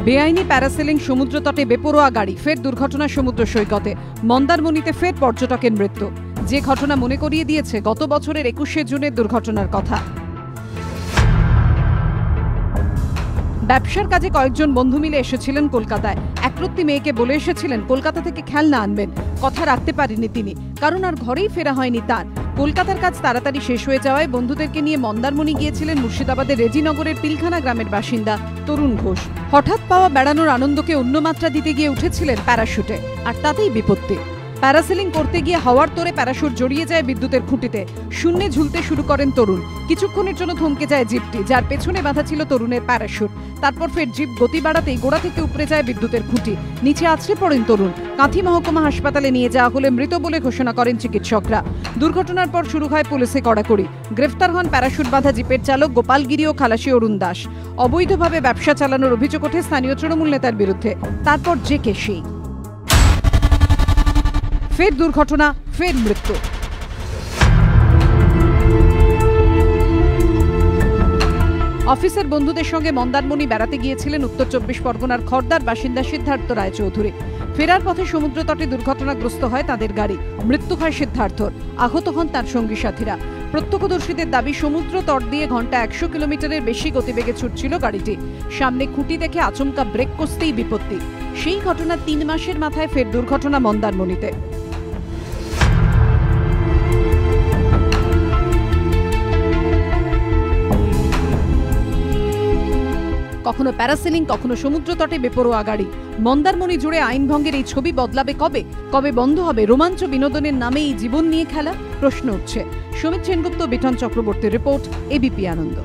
বেআইনি প্যারাসেলিং সমুদ্র তটে বেপরোয়া গাড়ি, ফের দুর্ঘটনা সমুদ্র সৈকতে। মন্দারমণিতে ফের পর্যটকের মৃত্যু, যে ঘটনা মনে করিয়ে দিয়েছে গত বছরের 21শে জুনের দুর্ঘটনার কথা। ব্যবসার কাজে কয়েকজন বন্ধু মিলে এসেছিলেন কলকাতায়। একরত্তি মেয়েকে বলে এসেছিলেন কলকাতা থেকে খেলনা আনবেন। কথা রাখতে পারেননি তিনি, কারণ আর ঘরেই ফেরা হয়নি তার। কলকাতার কাজ তাড়াতাড়ি শেষ হয়ে যাওয়ায় বন্ধুদেরকে নিয়ে মন্দারমণি গিয়েছিলেন মুর্শিদাবাদের রেজিনগরের পিলখানা গ্রামের বাসিন্দা তরুণ ঘোষ। হঠাৎ পাওয়া বেড়ানোর আনন্দকে অন্য মাত্রা দিতে গিয়ে উঠেছিলেন প্যারাশুটে, আর তাতেই বিপত্তি। প্যারাসেলিং করতে গিয়ে হাওয়ার তোরে প্যারাশুট জড়িয়ে যায় বিদ্যুতের খুঁটিতে। শূন্যে ঝুলতে শুরু করেন তরুণ। কিছুক্ষণের জন্য থমকে যায় জিপটি, যার পেছনে বাঁধা ছিল তরুণের প্যারাশুট। তারপর ফের জিপ গতি বাড়াতেই গোড়া থেকে উপড়ে যায় বিদ্যুতের খুঁটি। নিচে আছড়ে পড়েন তরুণ। কাঁথি মহকুমা হাসপাতালে নিয়ে যাওয়া হলে মৃত বলে ঘোষণা করেন চিকিৎসকরা। দুর্ঘটনার পর শুরু হয় পুলিশে কড়াকড়ি। গ্রেফতার হন প্যারাশুট বাঁধা জিপের চালক গোপালগিরি ও খালাসি অরুণ দাস। অবৈধভাবে ব্যবসা চালানোর অভিযোগ ওঠে স্থানীয় তৃণমূল নেতার বিরুদ্ধে। তারপর যে কে সেই। ফের দুর্ঘটনা, ফের মৃত্যু। অফিসের বন্ধুদের সঙ্গে মন্দারমণি বেড়াতে গিয়েছিলেন উত্তর 24 পরগনার খড়দার বাসিন্দা সিদ্ধার্থ রায়চৌধুরী। ফেরার পথে সমুদ্র তটে দুর্ঘটনাগ্রস্ত হয় তাদের গাড়ি। মৃত্যু হয় সিদ্ধার্থর, আহত হন তার সঙ্গী সাথীরা। প্রত্যক্ষদর্শীদের দাবি, সমুদ্র তট দিয়ে ঘন্টা 100 কিলোমিটারের বেশি গতিবেগে ছুটছিল গাড়িটি। সামনে খুঁটি দেখে আচমকা ব্রেক কষতেই বিপত্তি। সেই ঘটনা 3 মাসের মাথায় ফের দুর্ঘটনা মন্দারমণিতে। কখনো প্যারাসেলিং, কখনো সমুদ্র তটে বেপরোয়া গাড়ি। মন্দারমণি জুড়ে আইন ভঙ্গের এই ছবি বদলাবে কবে? কবে বন্ধ হবে রোমাঞ্চ বিনোদনের নামে এই জীবন নিয়ে খেলা? প্রশ্ন উঠছে। সুমিত সেনগুপ্ত, বিঠন চক্রবর্তীর রিপোর্ট, এবিপি আনন্দ।